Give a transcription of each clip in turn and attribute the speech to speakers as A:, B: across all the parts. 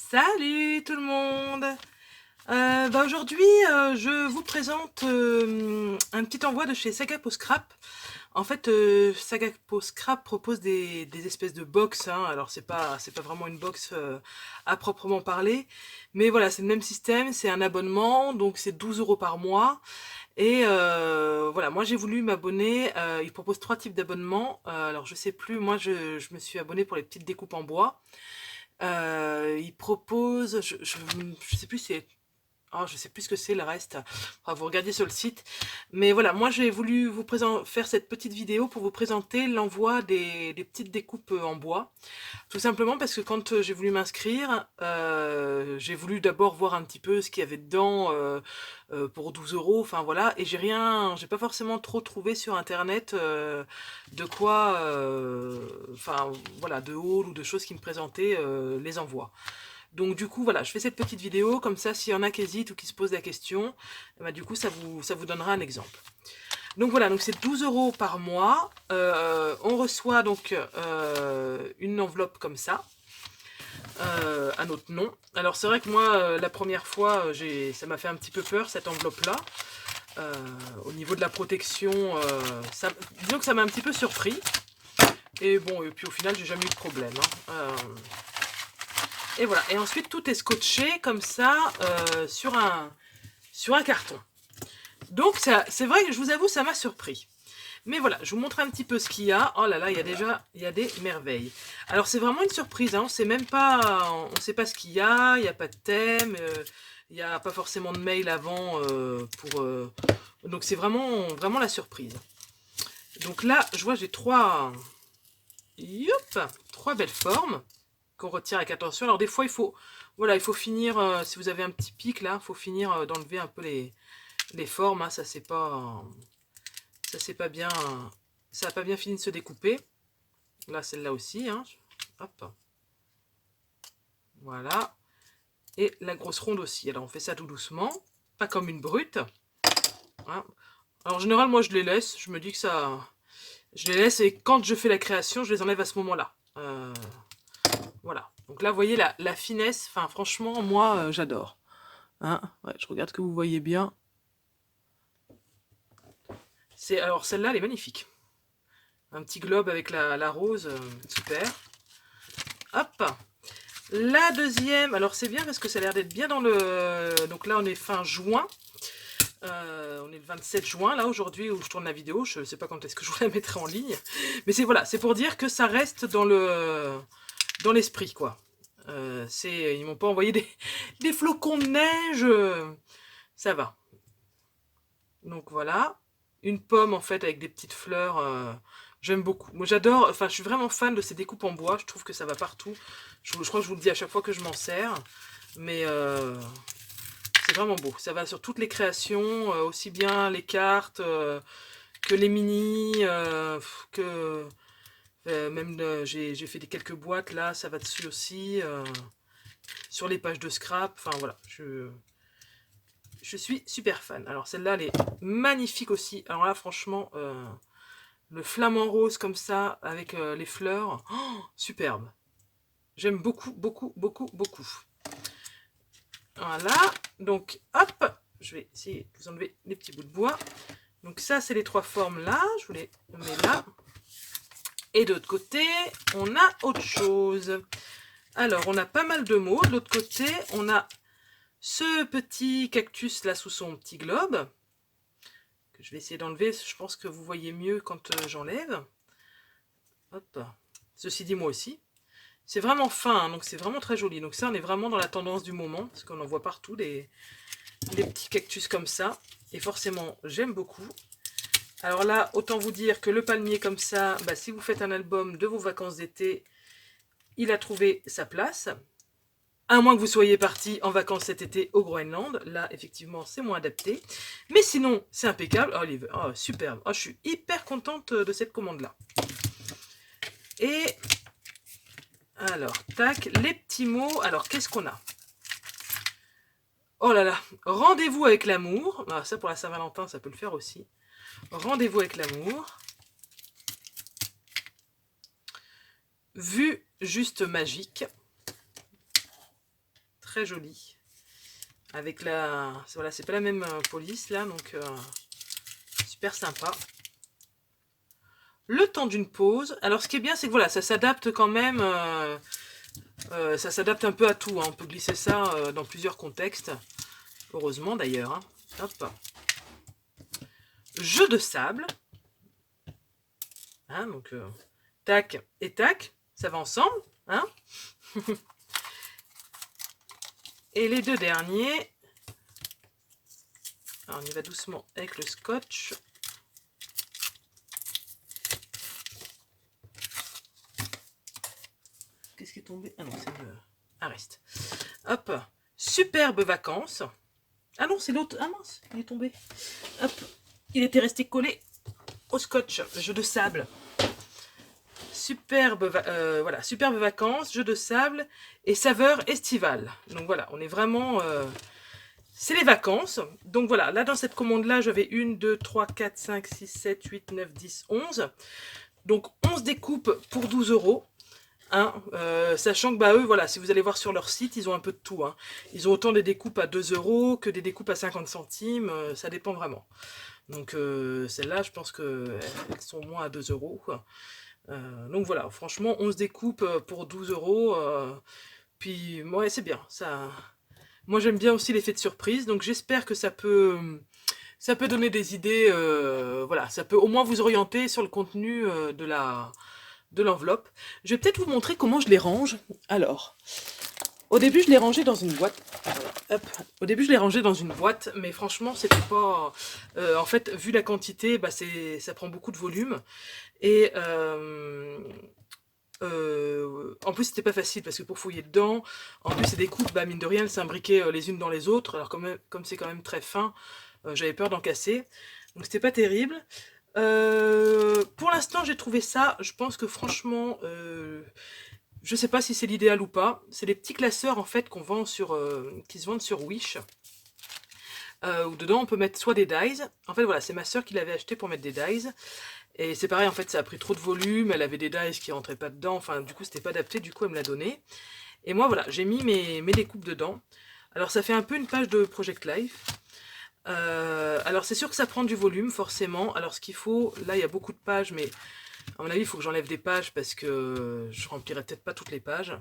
A: Salut tout le monde. Aujourd'hui, je vous présente un petit envoi de chez Sagapo Scrap. En fait, Sagapo Scrap propose des espèces de box, hein. Alors c'est pas vraiment une box à proprement parler, mais voilà, c'est le même système, c'est un abonnement, donc c'est 12 € par mois. Et voilà, moi j'ai voulu m'abonner. Ils proposent trois types d'abonnements. Alors je sais plus, moi je me suis abonnée pour les petites découpes en bois. Ils proposent, je sais plus si c'est, oh, je sais plus ce que c'est le reste. Enfin, vous regardez sur le site. Mais voilà, moi j'ai voulu faire cette petite vidéo pour vous présenter l'envoi des petites découpes en bois. Tout simplement parce que quand j'ai voulu m'inscrire, j'ai voulu d'abord voir un petit peu ce qu'il y avait dedans pour 12 €. Enfin voilà, et j'ai pas forcément trop trouvé sur internet de quoi, enfin voilà, de haul ou de choses qui me présentaient les envois. Donc du coup voilà, je fais cette petite vidéo, comme ça s'il y en a qui hésitent ou qui se posent la question, bah, du coup ça vous donnera un exemple. Donc voilà, donc c'est 12 € par mois. On reçoit donc une enveloppe comme ça, à notre nom. Alors c'est vrai que moi, la première fois, ça m'a fait un petit peu peur cette enveloppe-là. Au niveau de la protection, disons que ça m'a un petit peu surpris. Et bon, et puis au final, j'ai jamais eu de problème, hein. Et voilà. Et ensuite, tout est scotché comme ça sur un carton. Donc c'est vrai que je vous avoue, ça m'a surpris. Mais voilà, je vous montre un petit peu ce qu'il y a. Oh là là, il y a des merveilles. Alors c'est vraiment une surprise, hein. On sait pas ce qu'il y a pas de thème, il n'y a pas forcément de mail avant donc c'est vraiment la surprise. Donc là, je vois j'ai trois belles formes qu'on retire avec attention. Alors des fois il faut finir, si vous avez un petit pic là, il faut finir d'enlever un peu les formes, hein. Ça n'a pas bien fini de se découper. Là, celle-là aussi, hein. Hop. Voilà. Et la grosse ronde aussi. Alors, on fait ça tout doucement. Pas comme une brute. Hein. Alors, en général, moi, je les laisse. Je me dis que ça... Je les laisse et quand je fais la création, je les enlève à ce moment-là. Voilà. Donc là, vous voyez la finesse. Enfin, franchement, moi, j'adore. Hein, ouais, je regarde que vous voyez bien. Alors, celle-là, elle est magnifique. Un petit globe avec la rose. Super. Hop. La deuxième, alors c'est bien parce que ça a l'air d'être bien dans le... Donc là on est fin juin, on est le 27 juin là aujourd'hui où je tourne la vidéo, je ne sais pas quand est-ce que je vous la mettrai en ligne, mais c'est pour dire que ça reste dans l'esprit quoi. Ils m'ont pas envoyé des flocons de neige, ça va. Donc voilà, une pomme en fait avec des petites fleurs, j'aime beaucoup. Moi j'adore, enfin je suis vraiment fan de ces découpes en bois, je trouve que ça va partout. Je crois que je vous le dis à chaque fois que je m'en sers, mais c'est vraiment beau. Ça va sur toutes les créations, aussi bien les cartes que les mini, que même j'ai fait quelques boîtes là, ça va dessus aussi, sur les pages de scrap, enfin voilà, je suis super fan. Alors celle-là, elle est magnifique aussi. Alors là, franchement, le flamant rose comme ça, avec les fleurs, oh, superbe. J'aime beaucoup, beaucoup, beaucoup, beaucoup. Voilà, donc hop, je vais essayer de vous enlever les petits bouts de bois. Donc ça, c'est les trois formes là, je vous les mets là. Et de l'autre côté, on a autre chose. Alors, on a pas mal de mots. De l'autre côté, on a ce petit cactus là sous son petit globe. Que je vais essayer d'enlever. Je pense que vous voyez mieux quand j'enlève. Hop. Ceci dit, moi aussi. C'est vraiment fin, hein, donc c'est vraiment très joli. Donc ça, on est vraiment dans la tendance du moment, parce qu'on en voit partout des petits cactus comme ça. Et forcément, j'aime beaucoup. Alors là, autant vous dire que le palmier comme ça, bah, si vous faites un album de vos vacances d'été, il a trouvé sa place. À moins que vous soyez parti en vacances cet été au Groenland. Là, effectivement, c'est moins adapté. Mais sinon, c'est impeccable. Oh, superbe. Oh, je suis hyper contente de cette commande-là. Et alors, tac, les petits mots. Alors, qu'est-ce qu'on a? Oh là là, rendez-vous avec l'amour. Ah, ça, pour la Saint-Valentin, ça peut le faire aussi. Rendez-vous avec l'amour. Vue juste magique. très joli. Avec la... Voilà, c'est pas la même police là, donc super sympa. Le temps d'une pause. Alors ce qui est bien, c'est que voilà, ça s'adapte quand même... ça s'adapte un peu à tout, hein. On peut glisser ça dans plusieurs contextes. Heureusement d'ailleurs. Hein. Hop. Jeu de sable. Hein, donc, tac et tac. Ça va ensemble. Hein. Et les deux derniers. Alors, on y va doucement avec le scotch. Qu'est-ce qui est tombé? Ah non, c'est le... Ah, reste. Hop. Superbe vacances. Ah non, c'est l'autre. Ah mince, il est tombé. Hop. Il était resté collé au scotch. Jeu de sable. Voilà, superbe vacances, jeu de sable et saveur estivale. Donc voilà, on est vraiment... c'est les vacances. Donc voilà, là dans cette commande-là, j'avais 1, 2, 3, 4, 5, 6, 7, 8, 9, 10, 11. Donc 11 découpes pour 12 €. Hein, sachant que bah, eux, voilà, si vous allez voir sur leur site, ils ont un peu de tout. Hein. Ils ont autant des découpes à 2 € que des découpes à 50 centimes. Ça dépend vraiment. Donc celles-là, je pense qu'elles sont moins à 2 €. Quoi. Donc voilà, franchement, 11 découpes pour 12 €. Puis, ouais, c'est bien. Ça... Moi, j'aime bien aussi l'effet de surprise. Donc j'espère que ça peut donner des idées. Voilà, ça peut au moins vous orienter sur le contenu de l'enveloppe. Je vais peut-être vous montrer comment je les range. Alors, au début, je l'ai rangé dans une boîte. Hop. Au début, je l'ai rangé dans une boîte, mais franchement, c'était pas... en fait, vu la quantité, bah, ça prend beaucoup de volume. Et en plus, c'était pas facile parce que pour fouiller dedans, en plus, c'est des coupes, bah, mine de rien, elles s'imbriquaient les unes dans les autres. Alors, comme c'est quand même très fin, j'avais peur d'en casser. Donc, c'était pas terrible. Pour l'instant, j'ai trouvé ça. Je pense que franchement, je sais pas si c'est l'idéal ou pas. C'est des petits classeurs en fait qu'on vend qui se vendent sur Wish. Où dedans on peut mettre soit des dies. En fait voilà, c'est ma soeur qui l'avait acheté pour mettre des dies. Et c'est pareil, en fait ça a pris trop de volume. Elle avait des dies qui rentraient pas dedans. Enfin du coup c'était pas adapté. Du coup elle me l'a donné. Et moi voilà, j'ai mis mes découpes dedans. Alors ça fait un peu une page de Project Life. Alors c'est sûr que ça prend du volume forcément. Alors ce qu'il faut, là il y a beaucoup de pages, mais à mon avis il faut que j'enlève des pages parce que je remplirai peut-être pas toutes les pages.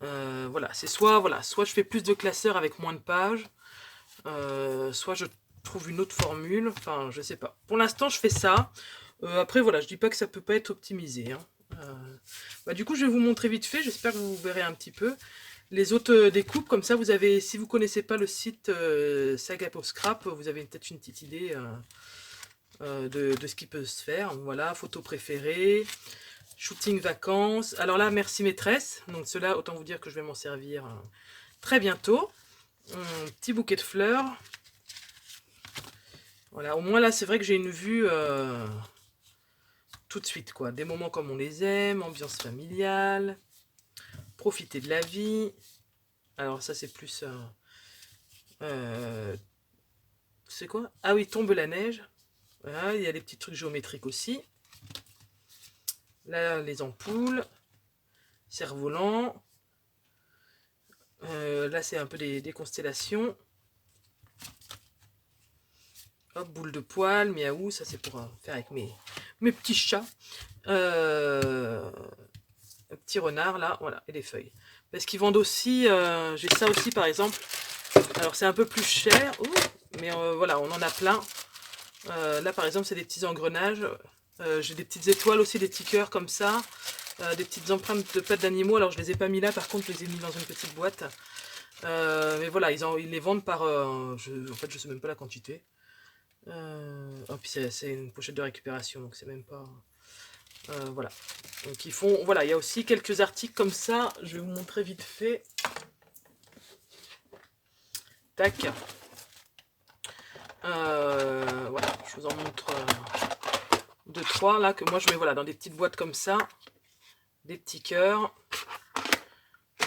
A: Voilà, c'est soit je fais plus de classeurs avec moins de pages, soit je trouve une autre formule. Enfin je sais pas. Pour l'instant je fais ça. Après voilà, je dis pas que ça peut pas être optimisé. Hein. Bah, du coup je vais vous montrer vite fait. J'espère que vous verrez un petit peu. Les autres découpes, comme ça, vous avez, si vous connaissez pas le site Saga pour Scrap, vous avez peut-être une petite idée de ce qui peut se faire. Voilà, photo préférée, shooting vacances. Alors là, merci maîtresse. Donc cela, autant vous dire que je vais m'en servir très bientôt. Petit bouquet de fleurs. Voilà, au moins là, c'est vrai que j'ai une vue tout de suite, quoi. Des moments comme on les aime, ambiance familiale. Profiter de la vie. Alors ça c'est plus... c'est quoi? Ah oui, tombe la neige. Voilà, il y a des petits trucs géométriques aussi. Là, les ampoules. Cerf-volant. Là, c'est un peu des constellations. Hop, boule de poil, miaou. Ça, c'est pour faire avec mes petits chats. Un petit renard, là. Voilà, et des feuilles. Parce qu'ils vendent aussi... j'ai ça aussi, par exemple. Alors, c'est un peu plus cher. Mais voilà, on en a plein. Là, par exemple, c'est des petits engrenages. J'ai des petites étoiles aussi, des petits cœurs comme ça. Des petites empreintes de pattes d'animaux. Alors, je les ai pas mis là. Par contre, je les ai mis dans une petite boîte. Mais voilà, ils les vendent par... en fait, je sais même pas la quantité. Oh, puis c'est une pochette de récupération. Donc, c'est même pas... voilà. Donc, ils font... Voilà, il y a aussi quelques articles comme ça. Je vais vous montrer vite fait. Tac. Voilà, je vous en montre 2-3 là que moi je mets voilà, dans des petites boîtes comme ça, des petits cœurs,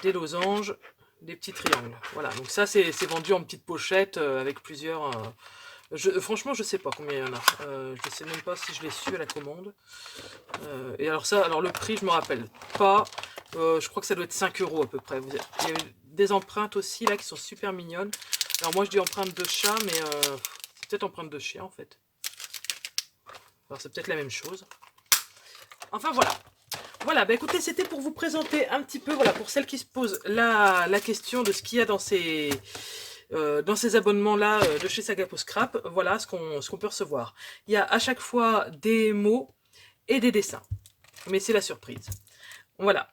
A: des losanges, des petits triangles. Voilà, donc ça c'est vendu en petites pochettes avec plusieurs... franchement je sais pas combien il y en a, je sais même pas si je l'ai su à la commande. Et alors ça, alors le prix je me rappelle pas, je crois que ça doit être 5 € à peu près. Il y a des empreintes aussi, là, qui sont super mignonnes. Alors moi, je dis empreinte de chat, mais c'est peut-être empreinte de chien, en fait. Alors c'est peut-être la même chose. Enfin, voilà. Voilà, bah écoutez, c'était pour vous présenter un petit peu, voilà, pour celles qui se posent la question de ce qu'il y a dans ces abonnements-là de chez Sagapo Scrap, voilà ce qu'on peut recevoir. Il y a à chaque fois des mots et des dessins, mais c'est la surprise. Voilà.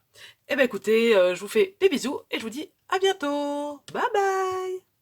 A: Et ben écoutez, je vous fais des bisous et je vous dis à bientôt. Bye bye.